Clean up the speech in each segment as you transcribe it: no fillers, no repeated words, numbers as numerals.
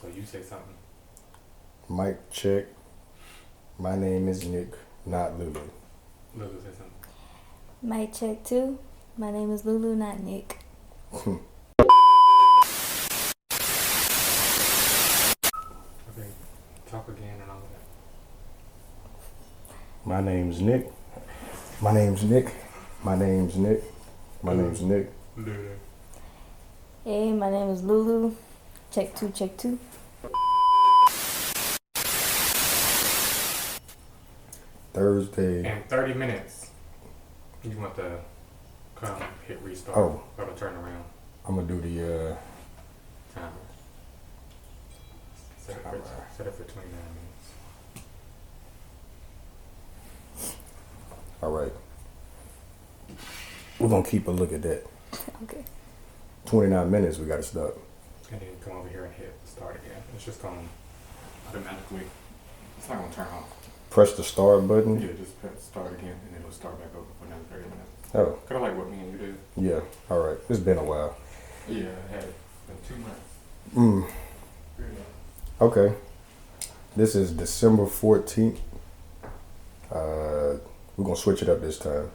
So you say something. Mic check. My name is Nick, not Lulu. Lulu say something. Mic check too. My name is Lulu, not Nick. Okay. Talk again and all of that. My name's Nick. My name's Nick. My name's Nick. My name's Nick. Lulu. Hey, my name is Lulu. Check two, check two. Thursday. In 30 minutes, you want to come hit restart. Oh. Or to turn around. I'm gonna do the Timer. Set it for 29 minutes. all right. We're gonna keep a look at that. Okay. 29 minutes, we gotta stop. And then come over here and hit start again. It's just going to automatically, it's not going to turn off. Press the start button. Yeah, just press start again and it'll start back over for another 30 minutes. Oh, Kind of like what me and you did. yeah. All right. It's been a while. Yeah, it had been 2 months. Okay. This is December 14th. We're gonna switch it up this time.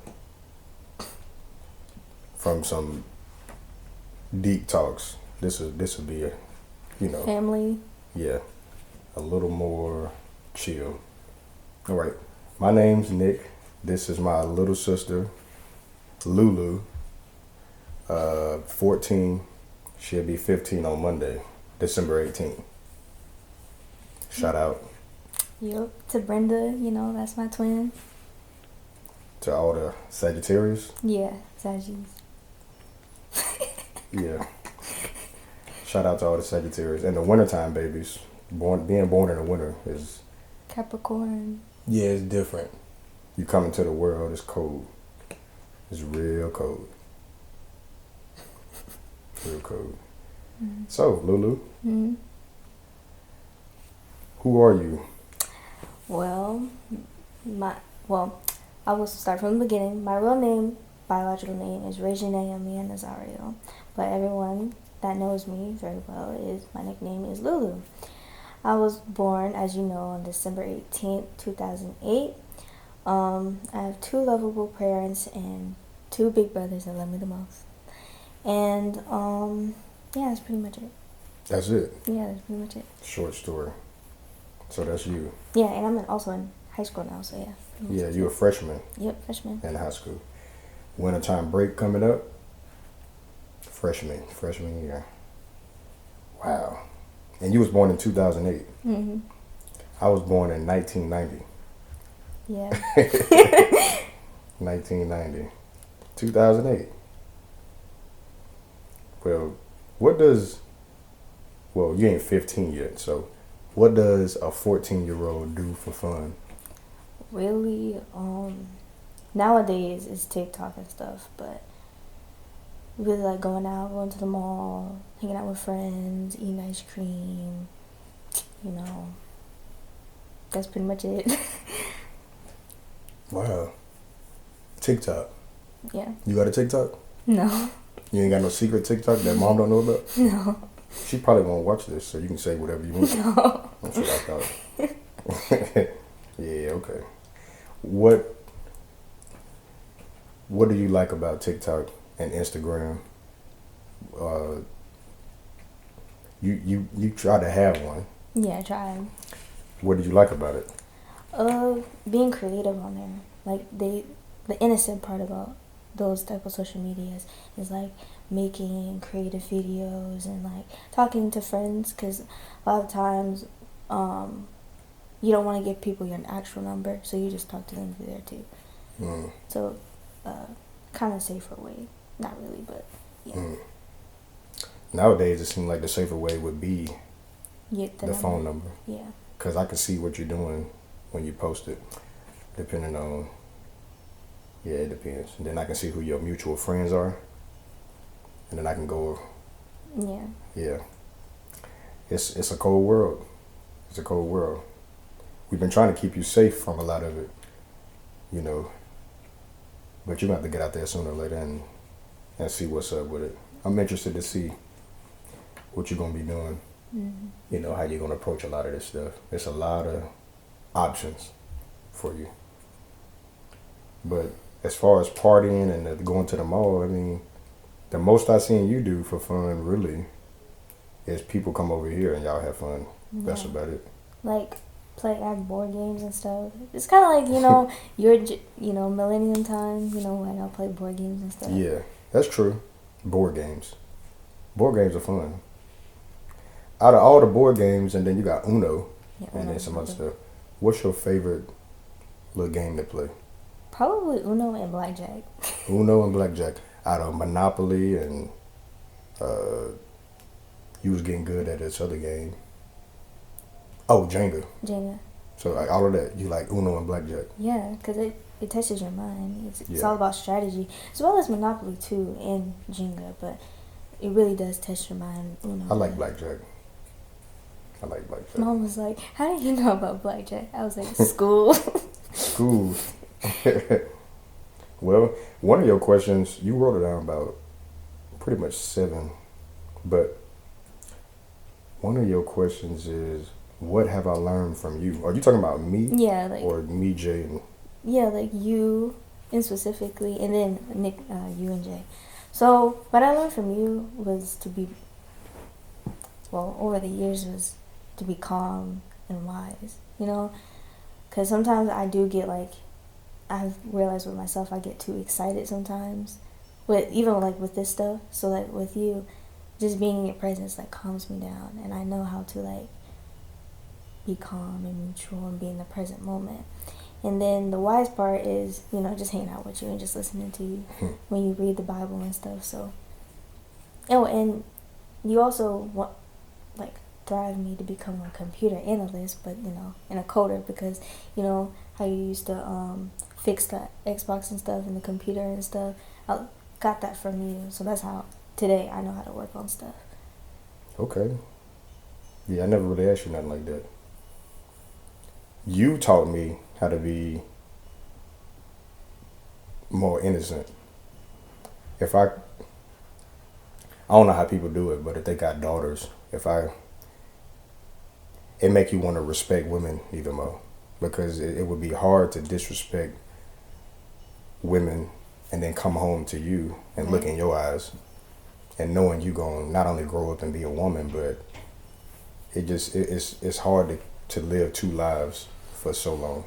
From some deep talks. This will be a, Family. yeah, a little more chill. All right. My name's Nick. This is my little sister, Lulu. 14. She'll be 15 on Monday, December 18th. Shout out Yep. To Brenda, that's my twin. to all the Sagittarius. Yeah, Saggies. Yeah. Shout out to all the Sagittarius and the wintertime babies. Being born in the winter is, Capricorn. yeah, it's different. You come into the world, it's cold. It's real cold. Real cold. Mm-hmm. So, Lulu, Mm-hmm. who are you? Well, I will start from the beginning. My real name, biological name, is Regine Amia Nazario, but everyone that knows me very well my nickname is Lulu. I was born, as you know, on December 18th, 2008. I have 2 lovable parents and 2 big brothers that love me the most. And yeah, that's pretty much it. That's it. Yeah, that's pretty much it. Short story. So that's you. Yeah, and I'm also in high school now, so yeah. Yeah, you're a freshman Yep, freshman. in high school. Wintertime break coming up. Freshman year. Wow. And you was born in 2008. Mm-hmm. I was born in 1990. Yeah. 1990. 2008. Well, you ain't 15 yet, so what does a 14-year-old do for fun? Really, nowadays it's TikTok and stuff, but really like going out, going to the mall, hanging out with friends, eating ice cream, that's pretty much it. Wow. TikTok. Yeah. You got a TikTok? No. You ain't got no secret TikTok that mom don't know about? No. She probably won't watch this, so you can say whatever you want. No. That's what I thought. Yeah, okay. What do you like about TikTok and Instagram? You try to have one. Yeah, I tried. What did you like about it? Being creative on there. Like the innocent part about those type of social medias is like making creative videos and like talking to friends, because a lot of times you don't want to give people your actual number, so you just talk to them through there too. So kind of safer way. Not really, but yeah. Nowadays it seems like the safer way would be The phone number, Yeah. because I can see what you're doing when you post it, depending on, yeah, it depends. And then I can see who your mutual friends are, and then I can go, Yeah. yeah. It's a cold world. It's a cold world. We've been trying to keep you safe from a lot of it, but you're going to have to get out there sooner or later and see what's up with it. I'm interested to see what you're going to be doing. Mm-hmm. you know, how you're gonna approach a lot of this stuff. It's a lot of options for you. But as far as partying and going to the mall, I mean, the most I've seen you do for fun really is people come over here and y'all have fun. Yeah. That's about it. Like play board games and stuff. It's kind of like, you know, millennium time, you know, when y'all play board games and stuff. Yeah, that's true. Board games. Board games are fun. Out of all the board games, and then you got Uno, Yeah, and Uno, then some other stuff. What's your favorite little game to play? Probably Uno and Blackjack. Uno and Blackjack. Out of Monopoly and you was getting good at this other game. Oh, Jenga. Jenga. So like all of that, you like Uno and Blackjack. Yeah, because it touches your mind. It's Yeah. all about strategy, as well as Monopoly too, and Jenga. But it really does touch your mind. Uno. I like Blackjack. I like Blackjack. Mom was like, "How did you know about Blackjack?" I was like, "School." School. Well, one of your questions, you wrote it down about pretty much 7, but one of your questions is, what have I learned from you? Are you talking about me? Yeah, like or me, Jay, and yeah, like you, and specifically, and then Nick, you and Jay. So what I learned from you was to be, well, over the years was to be calm and wise. You know, because sometimes I do get like, I've realized with myself, I get too excited sometimes, with this stuff. So like with you, just being in your presence like calms me down, and I know how to like be calm and neutral and be in the present moment. And then the wise part is, you know, just hanging out with you and just listening to you when you read the Bible and stuff. So, oh, and you also want like drive me to become a computer analyst, but you know, and a coder, because you know how you used to fix the Xbox and stuff and the computer and stuff. I got that from you, so that's how today I know how to work on stuff. Okay. Yeah, I never really asked you nothing like that. You taught me how to be more innocent. I don't know how people do it, but if they got daughters, it make you want to respect women even more, because it would be hard to disrespect women and then come home to you and look in your eyes and knowing you gonna not only grow up and be a woman, but it's hard to live 2 lives for so long.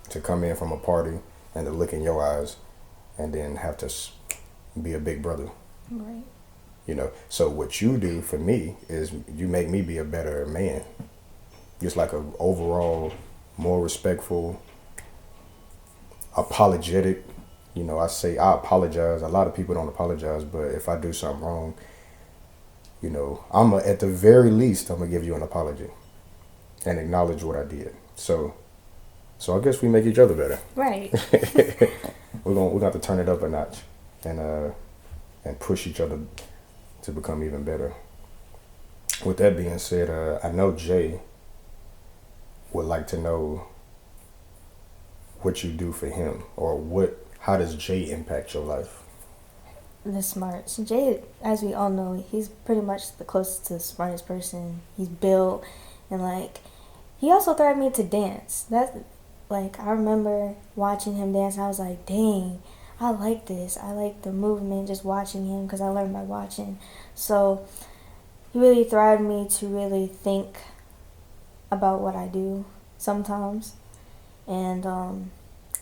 To come in from a party and to look in your eyes and then have to be a big brother. Right. You know, so what you do for me is you make me be a better man. Just like a overall more respectful, apologetic. You know, I say I apologize. A lot of people don't apologize, but if I do something wrong, you know, at the very least, I'm gonna give you an apology and acknowledge what I did. So I guess we make each other better. Right. We're gonna have to turn it up a notch and push each other to become even better. With that being said, I know Jay would like to know what you do for him, or how does Jay impact your life? The smarts. Jay, as we all know, he's pretty much the closest to the smartest person. He's built, and like, he also taught me to dance. Like, I remember watching him dance, and I was like, dang, I like this. I like the movement, just watching him, because I learned by watching. So, he really thrived me to really think about what I do sometimes. And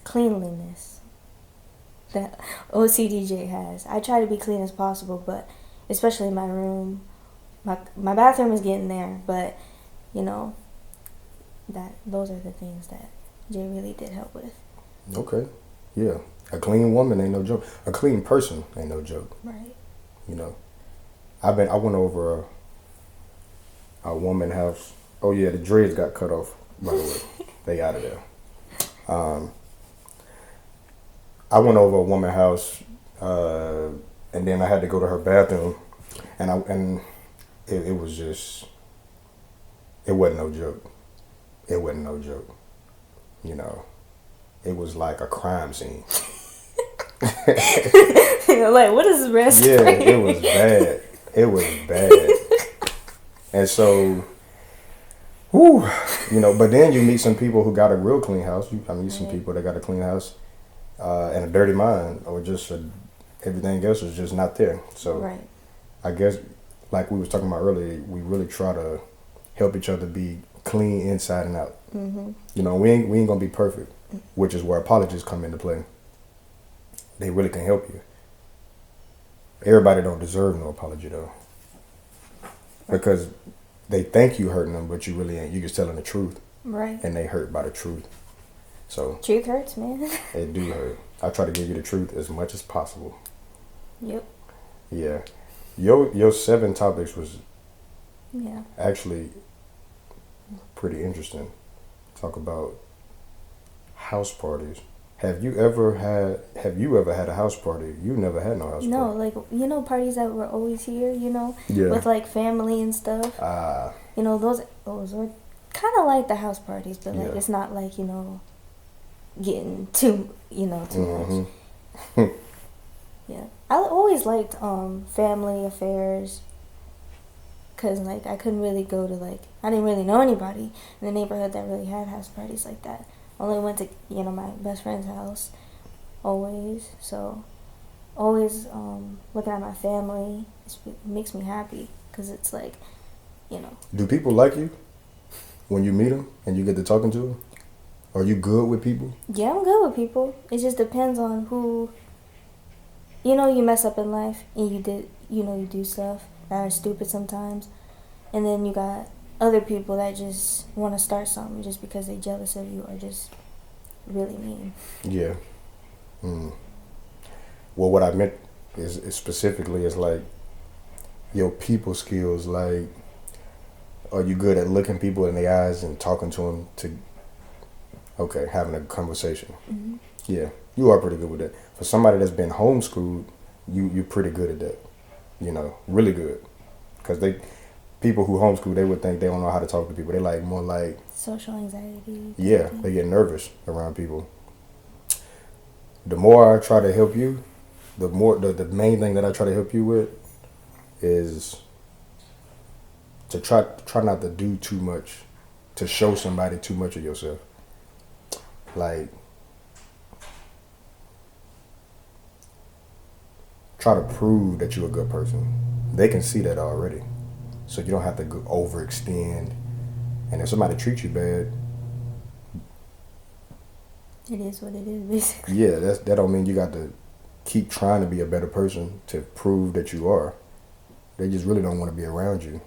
cleanliness that OCDJ has. I try to be clean as possible, but especially my room. My bathroom is getting there, but, you know, those are the things that Jay really did help with. Okay. Yeah. A clean woman ain't no joke. A clean person ain't no joke. Right. You know. I went over a woman house. Oh yeah, the dreads got cut off, by the way. They out of there. I went over a woman house, and then I had to go to her bathroom, and it was just, it wasn't no joke. It wasn't no joke. You know, it was like a crime scene. Like, what is this? Yeah, it was bad. It was bad. And so Whew, but then you meet some people who got a real clean house. I meet some Right. people that got a clean house and a dirty mind, or just everything else is just not there. So Right. I guess, like we was talking about earlier, we really try to help each other be clean inside and out. Mhm. We ain't gonna be perfect, which is where apologies come into play. They really can help you. Everybody don't deserve no apology though, because they think you hurting them, but you really ain't. You just telling the truth, Right. and they hurt by the truth. So Truth hurts, man. it do hurt. I try to give you the truth as much as possible. Yep. Yeah, your 7 topics was Yeah. actually pretty interesting. Talk about house parties. Have you ever had a house party? You never had no house No, party. like parties that were always here, Yeah. with like family and stuff. Ah, Those were kind of like the house parties, but like Yeah. it's not like getting too much. mhm. Yeah, I always liked family affairs, cause like I couldn't really go to I didn't really know anybody in the neighborhood that really had house parties like that. Only went to my best friend's house always. So always looking at my family it makes me happy, cause it's like you know Do people like you when you meet them and you get to talking to them? Are you good with people? yeah, I'm good with people. It just depends on who. You mess up in life and you do stuff that are stupid sometimes, and then you got other people that just want to start something just because they jealous of you or just really mean. Yeah. Mm. Well, what I meant is specifically is like your people skills. Like, are you good at looking people in the eyes and talking to them having a conversation? Mm-hmm. Yeah, you are pretty good with that. For somebody that's been homeschooled, you're pretty good at that. Really good. Because people who homeschool, they would think they don't know how to talk to people. They like more like, Social anxiety. yeah, they get nervous around people. The more I try to help you, the main thing that I try to help you with is to try not to do too much, to show somebody too much of yourself. Like, try to prove that you're a good person. They can see that already, so you don't have to go overextend. And if somebody treats you bad, It is what it is, basically. yeah, that don't mean you got to keep trying to be a better person to prove that you are. They just really don't want to be around you.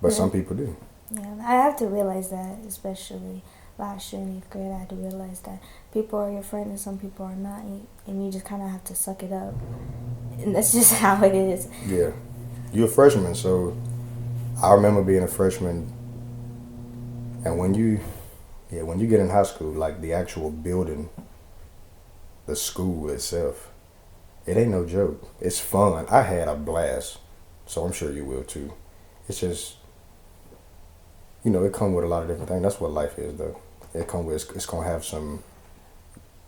But some people do. Yeah, I have to realize that, especially last year in 8th grade. I had to realize that people are your friend and some people are not, and you just kind of have to suck it up. And that's just how it is. Yeah. You're a freshman, so I remember being a freshman, and when you get in high school, like the actual building, the school itself, it ain't no joke. It's fun. I had a blast, so I'm sure you will too. It's just, it come with a lot of different things. That's what life is, though. It come with, it's gonna have some,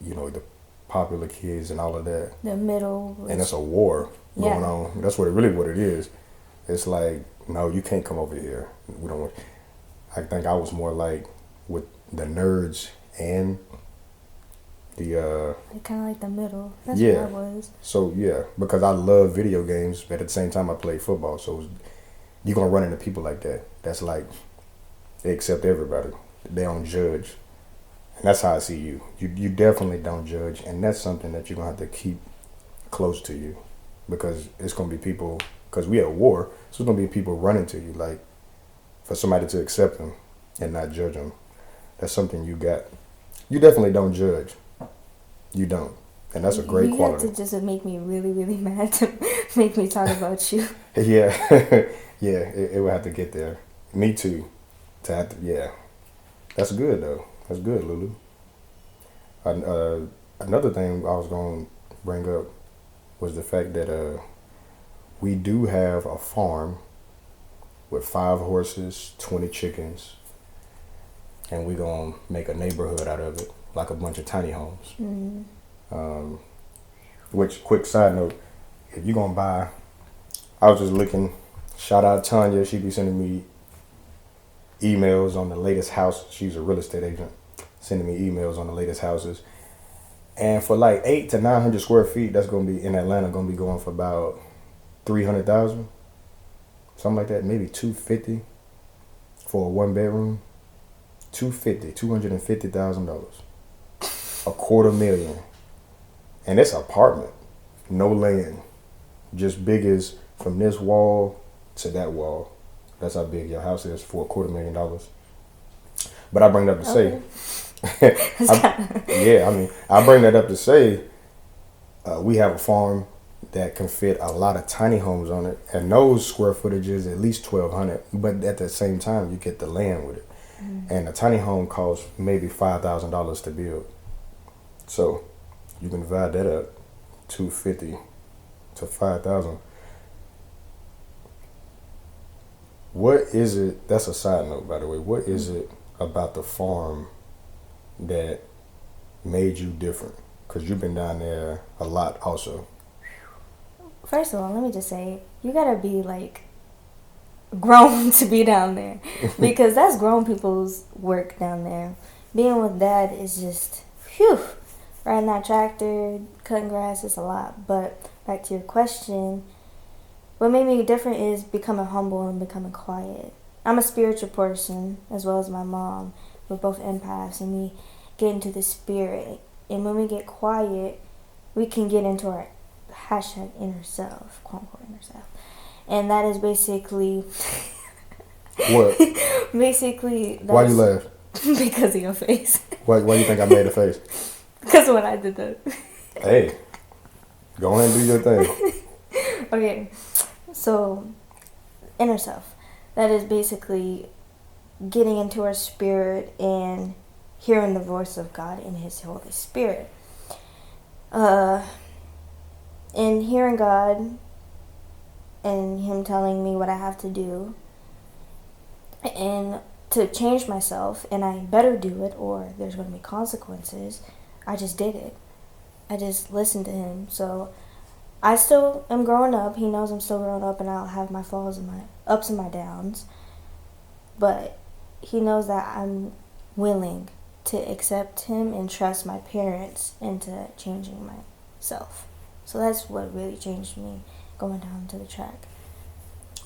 the popular kids and all of that. The middle. And it's a war going on. That's what it is. It's like, no, you can't come over here. We don't want. I think I was more like with the nerds and the kind of like the middle. That's yeah. what I was. So yeah, because I love video games, but at the same time I play football. So you're gonna run into people like that. That's like they accept everybody. They don't judge, and that's how I see you. You definitely don't judge, and that's something that you're gonna have to keep close to you, because it's gonna be people. Because we at war, so it's gonna be people running to you, like for somebody to accept them and not judge them. That's something you got. You definitely don't judge. You don't, and that's a great quality. You have to just make me really, really mad to make me talk about you. Yeah, yeah, it would have to get there. Me too. Yeah, that's good though. That's good, Lulu. Another thing I was gonna bring up was the fact that we do have a farm with 5 horses, 20 chickens, and we're gonna make a neighborhood out of it, like a bunch of tiny homes. Mm. Which, quick side note, if you're gonna buy, I was just looking. Shout out Tanya, she be sending me emails on the latest house. She's a real estate agent, sending me emails on the latest houses. And for like 800 to 900 square feet, that's gonna be in Atlanta. Gonna be going for about 300,000, something like that. Maybe 250 for a 1 bedroom. $250,000, $250,000, and it's apartment, no land, just big as from this wall to that wall. That's how big your house is for $250,000. But I bring that up to say, I bring that up to say, we have a farm that can fit a lot of tiny homes on it, and those square footages at least 1,200. But at the same time, you get the land with it. And a tiny home costs maybe $5,000 to build. So you can divide that up, 250 to 5,000. What is it? That's a side note, by the way. What is it about the farm that made you different? Because you've been down there a lot, also. First of all, let me just say, you gotta be like grown to be down there, because that's grown people's work down there. Being with Dad is just phew. Riding that tractor, cutting grass is a lot. But back to your question, what made me different is becoming humble and becoming quiet. I'm a spiritual person as well as my mom. We're both empaths, and we get into the spirit. And when we get quiet, we can get into our hashtag inner self, quote unquote inner self. And that is basically what? Basically, that's why you laugh? Because of your face. Why you think I made a face? Because when I did that. Hey, go ahead and do your thing. Okay, so inner self. That is basically getting into our spirit and hearing the voice of God in His Holy Spirit. And hearing God and Him telling me what I have to do and to change myself, and I better do it or there's going to be consequences. I just did it. I just listened to Him. So I still am growing up. He knows I'm still growing up, and I'll have my falls and my ups and my downs. But He knows that I'm willing to accept Him and trust my parents into changing myself. So that's what really changed me, going down to the track.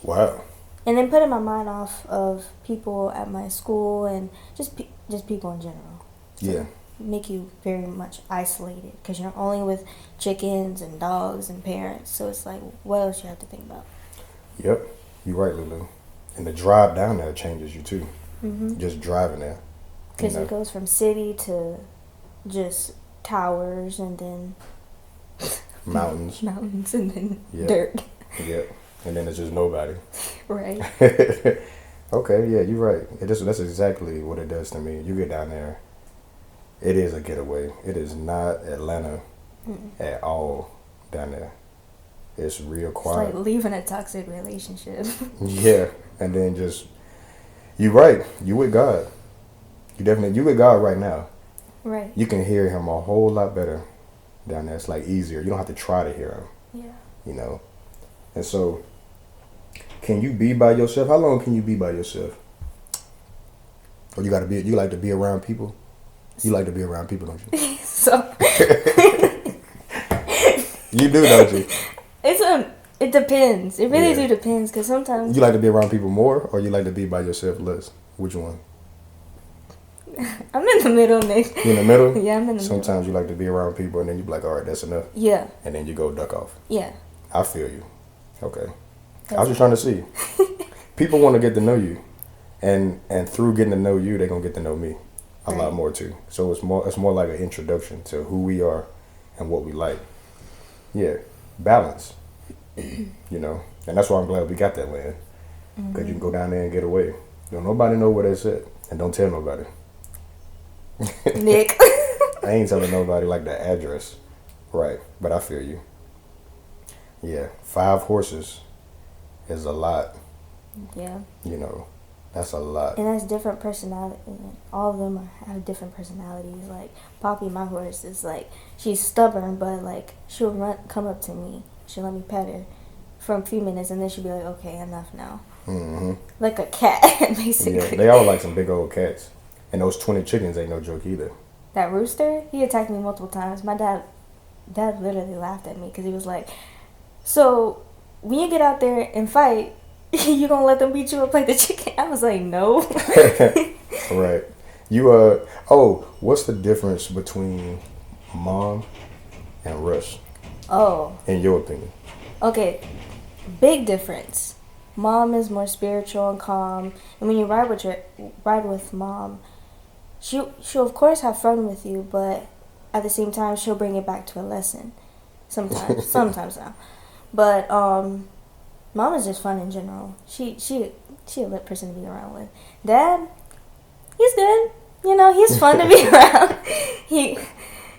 Wow. And then putting my mind off of people at my school and just people in general. So yeah. Make you very much isolated because you're only with chickens and dogs and parents. So it's like, what else you have to think about? Yep. You're right, LuLu. And the drive down there changes you too. Mm-hmm. Just driving there. Because it goes from city to just towers and then mountains and then dirt. Yep. And then it's just nobody. Right. Okay, yeah, you're right. That's exactly what it does to me. You get down there, it is a getaway. It is not Atlanta at all down there. It's real quiet. It's like leaving a toxic relationship. Yeah, and then just, you're right. You with God. You with God right now. Right. You can hear Him a whole lot better down there. It's like easier. You don't have to try to hear Him. Yeah. You know? And so, can you be by yourself? How long can you be by yourself? Or you like to be around people? You like to be around people, don't you? So you do, don't you? It depends. It really do depends, because sometimes you like to be around people more, or you like to be by yourself less. Which one? I'm in the middle, Nick. You in the middle? Yeah, I'm in the middle. Sometimes you like to be around people, and then you be like, all right, that's enough. Yeah. And then you go duck off. Yeah. I feel you. Okay. I was just trying to see. People want to get to know you, and through getting to know you, they're gonna get to know me a lot more too. So it's more like an introduction to who we are and what we like. Yeah, balance. You know, and that's why I'm glad we got that land, because you can go down there and get away. Don't nobody know where that's at, and don't tell nobody. Nick. I ain't telling nobody like the address, right? But I feel you. Yeah, 5 horses is a lot. Yeah. You know, that's a lot. And that's different personality. All of them have different personalities. Like Poppy, my horse, is like, she's stubborn, but like she'll come up to me. She'll let me pet her for a few minutes, and then she'll be like, okay, enough now. Mm-hmm. Like a cat, basically. Yeah, they all like some big old cats. And those 20 chickens ain't no joke either. That rooster, he attacked me multiple times. My dad literally laughed at me because he was like, "So when you get out there and fight, you gonna let them beat you up like the chicken?" I was like, "No." Right. You what's the difference between mom and Russ, Oh, in your opinion? okay. Big difference. Mom is more spiritual and calm, and when you ride with mom, she'll of course have fun with you, but at the same time she'll bring it back to a lesson. Sometimes now, but mom is just fun in general. She a lit person to be around with. Dad, he's good. He's fun to be around. He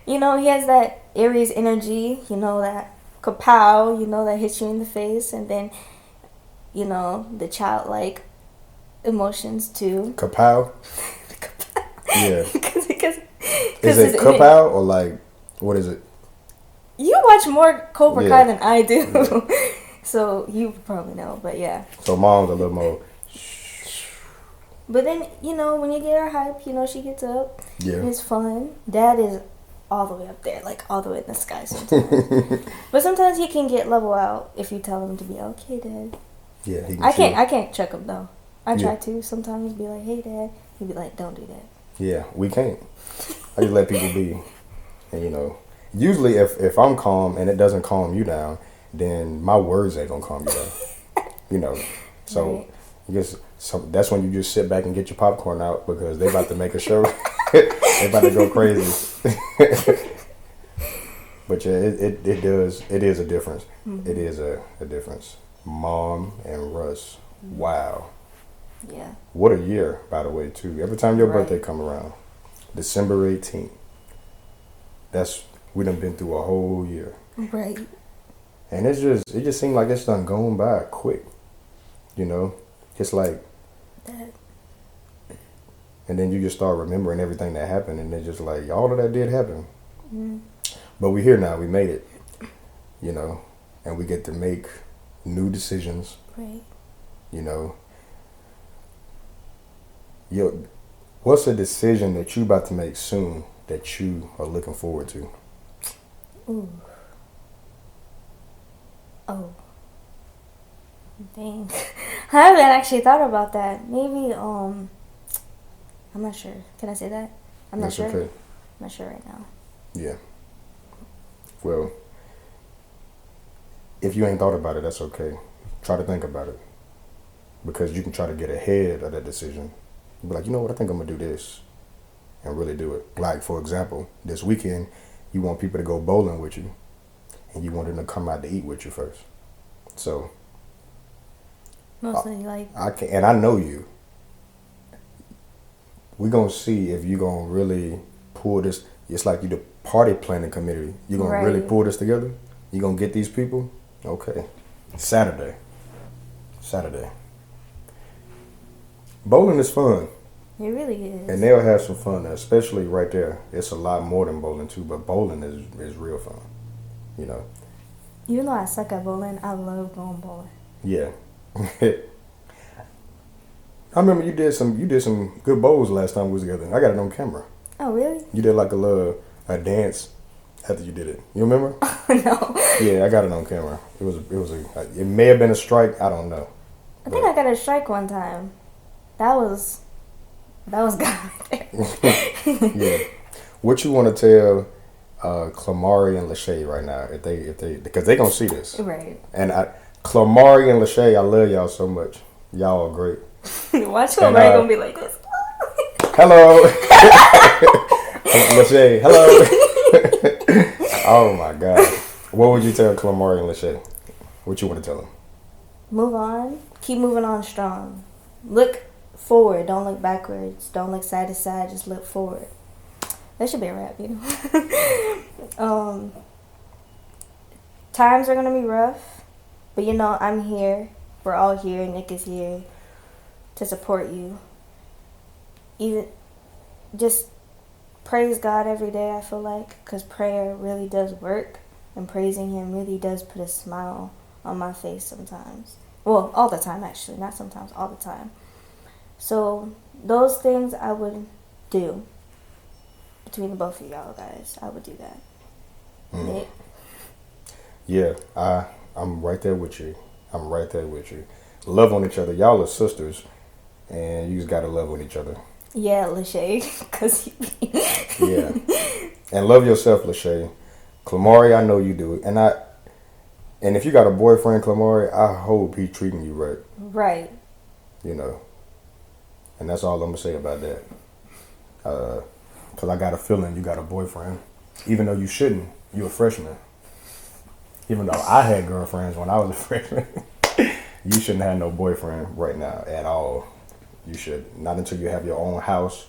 has that Aries energy. That kapow. That hits you in the face, and then the childlike emotions too. Kapow? Yeah. Because Is it kapow or like, what is it? You watch more Cobra Kai Yeah. than I do, Yeah. so you probably know. But yeah. So mom's a little more. But then when you get her hype, she gets up. Yeah. And it's fun. Dad is all the way up there, like all the way in the sky sometimes. But sometimes he can get level out if you tell him to be okay, Dad. Yeah, he can. I can't check him though. I try to sometimes be like, "Hey, Dad." He'd be like, "Don't do that." Yeah, we can't. I just let people be, and usually if I'm calm and it doesn't calm you down, then my words ain't gonna calm you down. So Right. I guess that's when you just sit back and get your popcorn out because they about to make a show. They about to go crazy. But yeah, it is a difference. Mm-hmm. It is a difference. Mom and Russ. Wow. Yeah. What a year, by the way, too. Every time your Right. birthday come around, December 18th, we done been through a whole year. Right. And it just seemed like it's done gone by quick. It's like, That. and then you just start remembering everything that happened, and it's just like, all of that did happen. Mm. But we're here now, we made it, and we get to make new decisions, Right. What's a decision that you about to make soon that you are looking forward to? Ooh. Oh. Dang. I haven't actually thought about that. Maybe, I'm not sure. Can I say that? I'm not That's sure. okay. I'm not sure right now. Yeah. Well, if you ain't thought about it, that's okay. Try to think about it. Because you can try to get ahead of that decision. Be like, you know what, I think I'm going to do this. And really do it. Like, for example, this weekend, you want people to go bowling with you. And you want them to come out to eat with you first. So, Mostly like. and I know you. We're going to see if you're going to really pull this. It's like you the party planning committee. You're going to really Right. pull this together? You're going to get these people? Okay. Saturday. Bowling is fun. It really is. And they'll have some fun, especially right there. It's a lot more than bowling, too. But bowling is real fun. Even though I suck at bowling, I love going bowling. Yeah. I remember you did some good bowls last time we was together. I got it on camera. Oh, really? You did like a dance after you did it. You remember? No. Yeah, I got it on camera. It may have been a strike. I don't know. I think I got a strike one time. That was God right there. Yeah. What you want to tell Clamari and Lachey right now if they because they gonna see this. Right. And Clamari and Lachey, I love y'all so much. Y'all are great. Watch And, him, right? Gonna be like this. Hello. Lachey, hello. Oh my God. What would you tell Clamari and Lachey? What you want to tell them? Move on. Keep moving on strong. Look forward. Don't look backwards. Don't look side to side. Just look forward. That should be a rap, Times are gonna be rough, but I'm here. We're all here. Nick is here to support you. Even just praise God every day. I feel like because prayer really does work, and praising Him really does put a smile on my face sometimes. Well, all the time, actually. Not sometimes, all the time. So, those things I would do. Between the both of y'all guys, I would do that. Nick? Yeah, I'm right there with you. I'm right there with you. Love on each other. Y'all are sisters, and you just gotta love on each other. Yeah, Lachey, because Yeah, and love yourself, Lachey. Clamari, I know you do it, and if you got a boyfriend, Clamari, I hope he treating you right. Right. You know, and that's all I'm gonna say about that. Cause I got a feeling you got a boyfriend, even though you shouldn't. You a freshman. Even though I had girlfriends when I was a freshman, you shouldn't have no boyfriend right now at all. You should not until you have your own house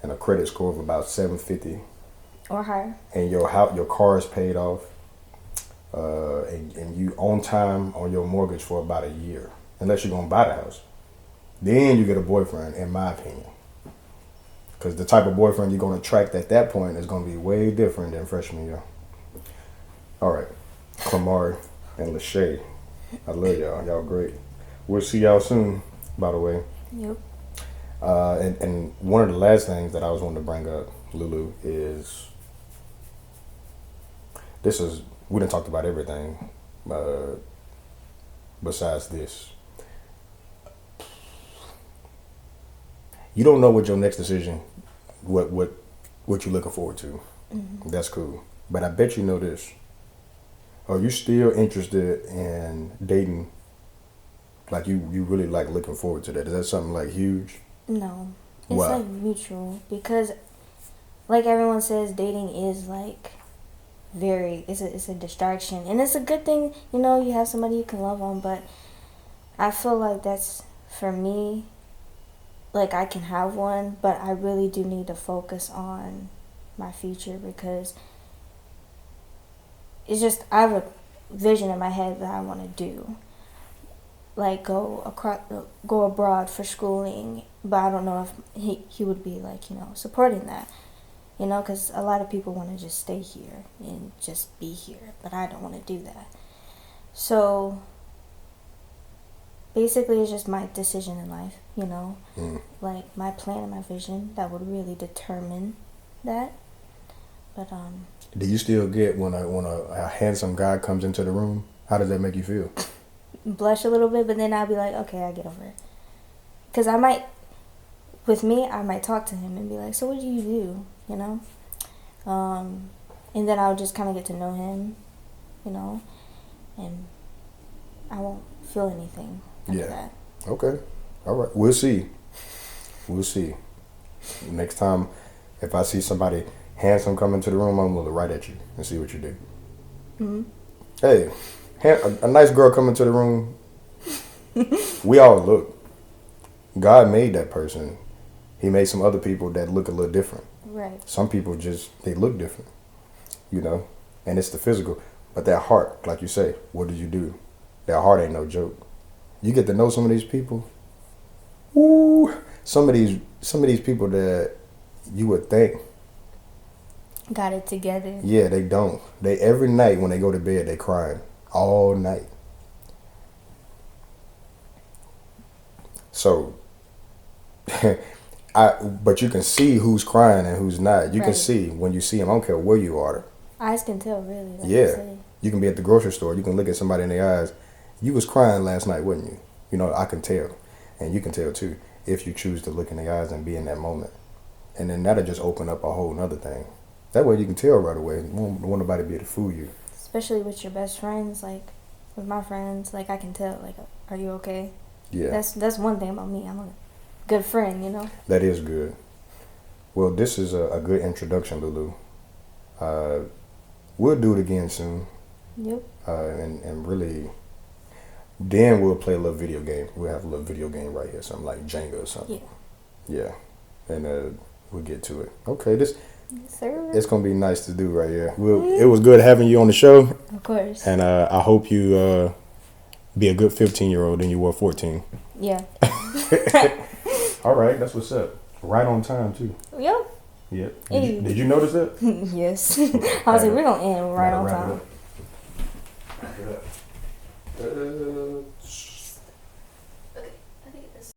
and a credit score of about 750, Or higher. and your car is paid off, and you on time on your mortgage for about a year, unless you're gonna buy the house. Then you get a boyfriend, in my opinion, because the type of boyfriend you're gonna attract at that point is gonna be way different than freshman year. All right, Clamari and Lachey, I love y'all. Y'all great. We'll see y'all soon. By the way. Yep. And one of the last things that I was wanting to bring up, Lulu, is we done talked about everything besides this. You don't know what your next decision, what you're looking forward to. Mm-hmm. That's cool. But I bet you know this. Are you still interested in dating? Like you really like looking forward to that? Is that something like huge? No. It's Why? like mutual. Because, like everyone says, dating is like it's a distraction. And it's a good thing, you have somebody you can love on. But I feel like that's, for me, like I can have one. But I really do need to focus on my future. Because it's just, I have a vision in my head that I want to do. Like go abroad for schooling, but I don't know if he would be like, supporting that, because a lot of people want to just stay here and just be here, but I don't want to do that. So basically it's just my decision in life, like my plan and my vision that would really determine that. But do you still get when a handsome guy comes into the room? How does that make you feel? Blush a little bit, but then I'll be like, okay, I get over it. Because I might talk to him and be like, so what do you do, and then I'll just kind of get to know him, and I won't feel anything after that. Okay. All right. We'll see. Next time, if I see somebody handsome come into the room, I'm going to look right at you and see what you do. Mm-hmm. Hey, a nice girl come into the room, we all look. God made that person. He made some other people that look a little different. Right. Some people they look different, and it's the physical. But that heart, like you say, what do you do? That heart ain't no joke. You get to know some of these people. Woo! Some of these people that you would think got it together. Yeah, they don't. They every night when they go to bed, they crying all night. So, but you can see who's crying and who's not. You can see when you see them. I don't care where you are. Eyes can tell, really. Like you can be at the grocery store. You can look at somebody in the eyes. You was crying last night, wasn't you? I can tell, and you can tell too if you choose to look in the eyes and be in that moment. And then that'll just open up a whole nother thing. That way you can tell right away. You don't want nobody to be able to fool you. Especially with your best friends, like with my friends, like I can tell, like, are you okay? Yeah. That's one thing about me. I'm a good friend, That is good. Well, this is a good introduction, Lulu. We'll do it again soon. Yep. And really, then we'll play a little video game. We'll have a little video game right here, something like Jenga or something. Yeah. And we'll get to it. Okay, Yes, sir. It's gonna be nice to do right here. It was good having you on the show. Of course. And I hope you be a good 15-year-old than you were 14. Yeah. All right, that's what's up. Right on time too. Yep. Yep. Did you notice that? Yes. I was like, we're gonna end right on time. Wrap it up.